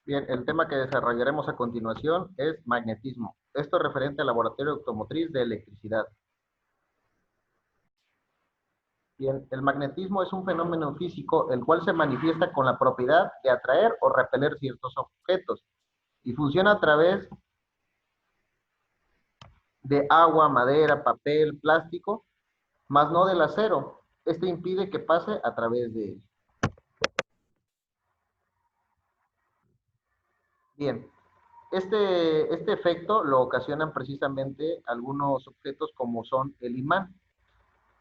Bien, el tema que desarrollaremos a continuación es magnetismo. Esto es referente al laboratorio automotriz de electricidad. Bien, el magnetismo es un fenómeno físico el cual se manifiesta con la propiedad de atraer o repeler ciertos objetos y funciona a través de agua, madera, papel, plástico, más no del acero. Este impide que pase a través de él. Bien, este efecto lo ocasionan precisamente algunos objetos como son el imán.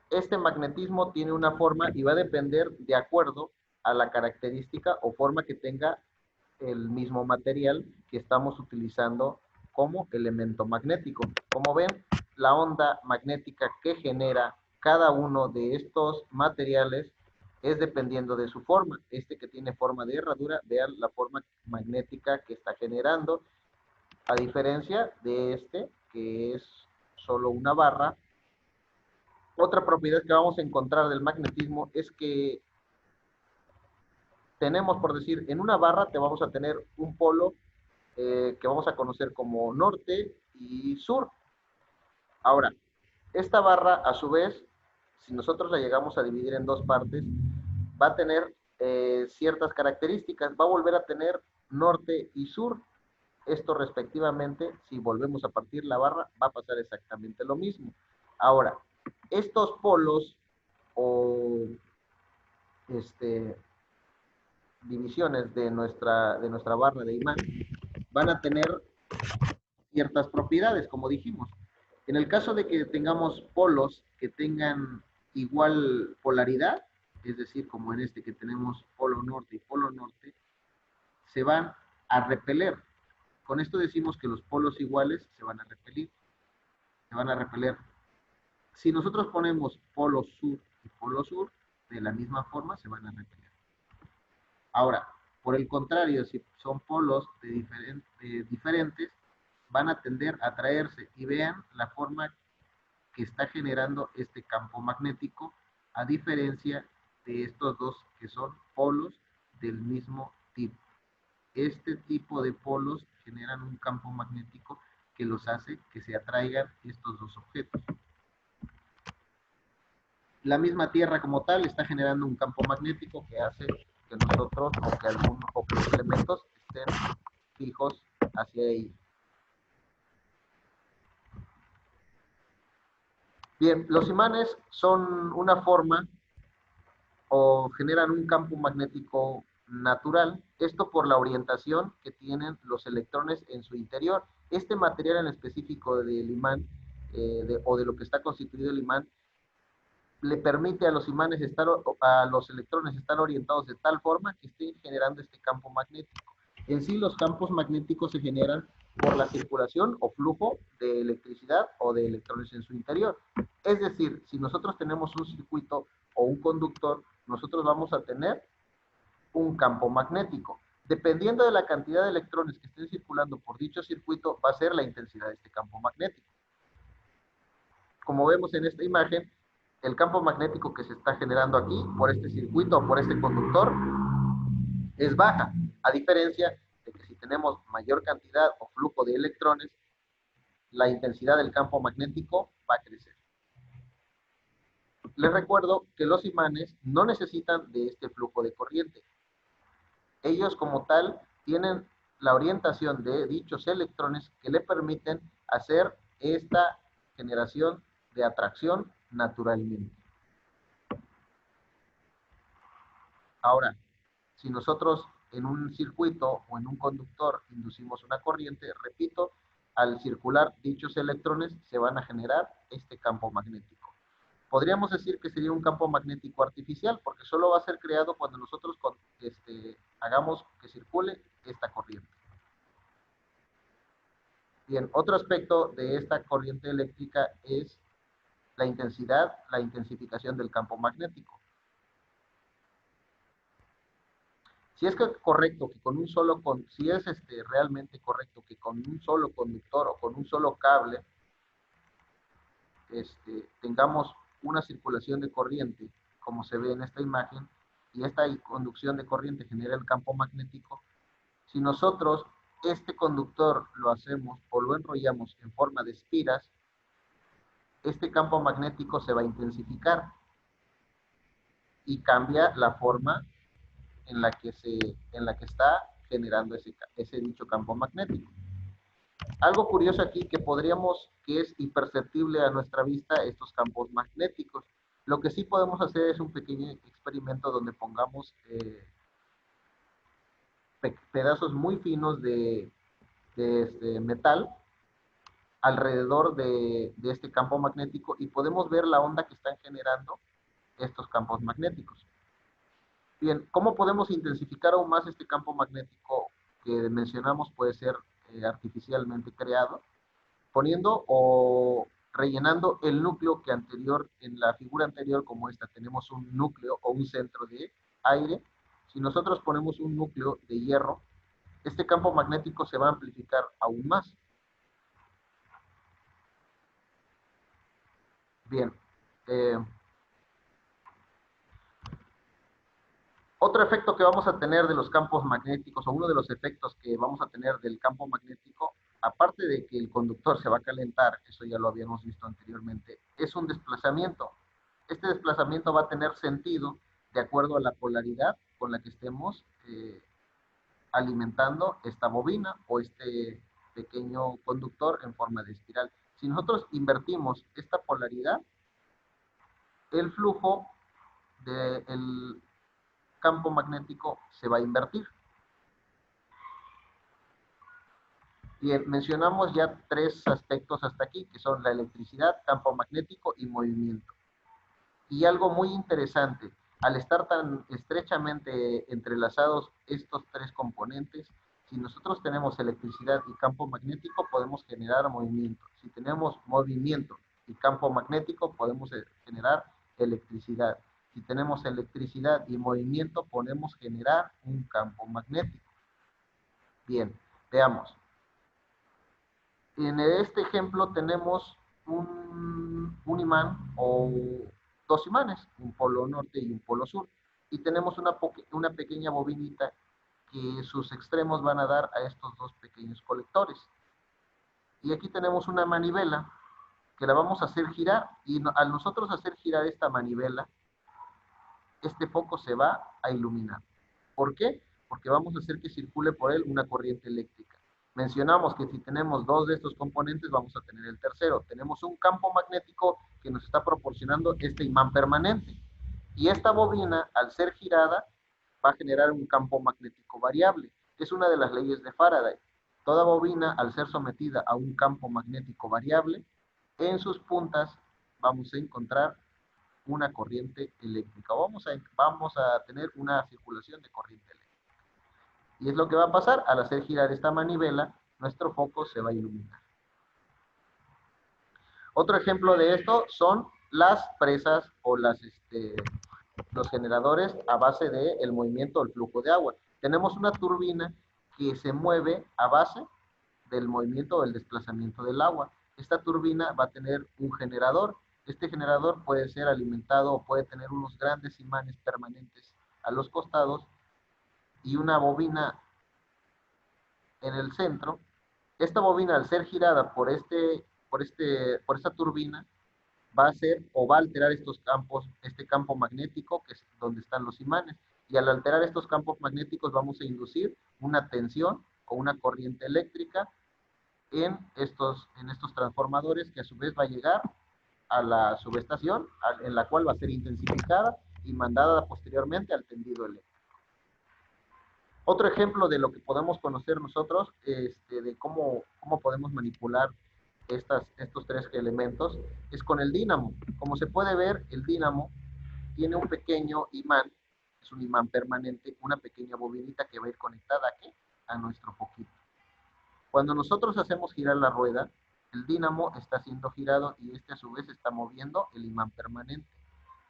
Este magnetismo tiene una forma y va a depender de acuerdo a la característica o forma que tenga el mismo material que estamos utilizando como elemento magnético. Como ven, la onda magnética que genera cada uno de estos materiales es dependiendo de su forma. Este que tiene forma de herradura, vean la forma magnética que está generando, a diferencia de este que es solo una barra. Otra propiedad que vamos a encontrar del magnetismo es que tenemos, por decir, en una barra te vamos a tener un polo que vamos a conocer como norte y sur. Ahora, esta barra, a su vez, si nosotros la llegamos a dividir en dos partes, va a tener ciertas características, va a volver a tener norte y sur. Esto respectivamente, si volvemos a partir la barra, va a pasar exactamente lo mismo. Ahora, estos polos o este, divisiones de nuestra barra de imán van a tener ciertas propiedades, como dijimos. En el caso de que tengamos polos que tengan igual polaridad, es decir, como en este que tenemos polo norte, se van a repeler. Con esto decimos que los polos iguales se van a repelir, se van a repeler. Si nosotros ponemos polo sur, de la misma forma se van a repeler. Ahora, por el contrario, si son polos diferentes, van a tender a atraerse y vean la forma que está generando este campo magnético, a diferencia de estos dos que son polos del mismo tipo. Este tipo de polos generan un campo magnético que los hace que se atraigan estos dos objetos. La misma Tierra como tal está generando un campo magnético que hace que nosotros o que los elementos estén fijos hacia ella. Bien, los imanes son una forma o generan un campo magnético natural, esto por la orientación que tienen los electrones en su interior. Este material en específico del imán o de lo que está constituido el imán le permite a los imanes a los electrones estar orientados de tal forma que estén generando este campo magnético. En sí, los campos magnéticos se generan por la circulación o flujo de electricidad o de electrones en su interior. Es decir, si nosotros tenemos un circuito o un conductor, nosotros vamos a tener un campo magnético. Dependiendo de la cantidad de electrones que estén circulando por dicho circuito, va a ser la intensidad de este campo magnético. Como vemos en esta imagen, el campo magnético que se está generando aquí por este circuito o por este conductor es baja, a diferencia de que si tenemos mayor cantidad o flujo de electrones, la intensidad del campo magnético va a crecer. Les recuerdo que los imanes no necesitan de este flujo de corriente. Ellos como tal tienen la orientación de dichos electrones que le permiten hacer esta generación de atracción naturalmente. Ahora, si nosotros en un circuito o en un conductor inducimos una corriente, repito, al circular dichos electrones se van a generar este campo magnético. Podríamos decir que sería un campo magnético artificial porque solo va a ser creado cuando nosotros hagamos que circule esta corriente. Bien, otro aspecto de esta corriente eléctrica es la intensidad, la intensificación del campo magnético. Si es correcto que con un solo, si es realmente correcto que con un solo conductor o con un solo cable tengamos una circulación de corriente, como se ve en esta imagen, y esta conducción de corriente genera el campo magnético, Si nosotros este conductor lo hacemos o lo enrollamos en forma de espiras, este campo magnético se va a intensificar y cambia la forma en la que está generando ese dicho campo magnético. Algo curioso aquí que es imperceptible a nuestra vista estos campos magnéticos. Lo que sí podemos hacer es un pequeño experimento donde pongamos pedazos muy finos de metal alrededor de este campo magnético y podemos ver la onda que están generando estos campos magnéticos. Bien, ¿cómo podemos intensificar aún más este campo magnético que mencionamos puede ser artificialmente creado? Poniendo o rellenando el núcleo que en la figura anterior como esta tenemos un núcleo o un centro de aire. Si nosotros ponemos un núcleo de hierro, este campo magnético se va a amplificar aún más. Bien. Otro efecto que vamos a tener de los campos magnéticos, o uno de los efectos que vamos a tener del campo magnético, aparte de que el conductor se va a calentar, eso ya lo habíamos visto anteriormente, es un desplazamiento. Este desplazamiento va a tener sentido de acuerdo a la polaridad con la que estemos alimentando esta bobina o este pequeño conductor en forma de espiral. Si nosotros invertimos esta polaridad, el flujo del campo magnético se va a invertir. Y mencionamos ya tres aspectos hasta aquí, que son la electricidad, campo magnético y movimiento. Y algo muy interesante, al estar tan estrechamente entrelazados estos tres componentes, si nosotros tenemos electricidad y campo magnético, podemos generar movimiento. Si tenemos movimiento y campo magnético, podemos generar electricidad. Si tenemos electricidad y movimiento, podemos generar un campo magnético. Bien, veamos. En este ejemplo tenemos un imán o dos imanes, un polo norte y un polo sur. Y tenemos una pequeña bobinita que sus extremos van a dar a estos dos pequeños colectores. Y aquí tenemos una manivela que la vamos a hacer girar y al nosotros hacer girar esta manivela, este foco se va a iluminar. ¿Por qué? Porque vamos a hacer que circule por él una corriente eléctrica. Mencionamos que si tenemos dos de estos componentes, vamos a tener el tercero. Tenemos un campo magnético que nos está proporcionando este imán permanente. Y esta bobina, al ser girada, va a generar un campo magnético variable. Es una de las leyes de Faraday. Toda bobina, al ser sometida a un campo magnético variable, en sus puntas vamos a encontrar una corriente eléctrica. Vamos a tener una circulación de corriente eléctrica. Y es lo que va a pasar al hacer girar esta manivela, nuestro foco se va a iluminar. Otro ejemplo de esto son las presas o los generadores a base del movimiento del flujo de agua. Tenemos una turbina que se mueve a base del movimiento o del desplazamiento del agua. Esta turbina va a tener un generador. Este generador puede ser alimentado o puede tener unos grandes imanes permanentes a los costados y una bobina en el centro. Esta bobina, al ser girada por esta turbina, va a hacer o va a alterar estos campos, este campo magnético que es donde están los imanes. Y al alterar estos campos magnéticos vamos a inducir una tensión o una corriente eléctrica en estos transformadores que a su vez va a llegar a la subestación en la cual va a ser intensificada y mandada posteriormente al tendido eléctrico. Otro ejemplo de lo que podemos conocer nosotros, de cómo podemos manipular estos tres elementos, es con el dínamo. Como se puede ver, el dínamo tiene un pequeño imán, es un imán permanente, una pequeña bobinita que va a ir conectada aquí a nuestro foquito. Cuando nosotros hacemos girar la rueda, el dínamo está siendo girado y a su vez está moviendo el imán permanente.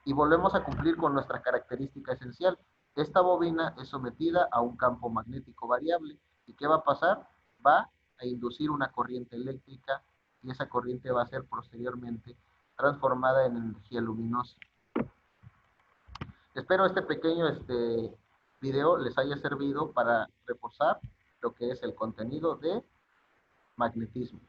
Y volvemos a cumplir con nuestra característica esencial. Esta bobina es sometida a un campo magnético variable. ¿Y qué va a pasar? Va a inducir una corriente eléctrica y esa corriente va a ser posteriormente transformada en energía luminosa. Espero este pequeño video les haya servido para reforzar lo que es el contenido de magnetismo.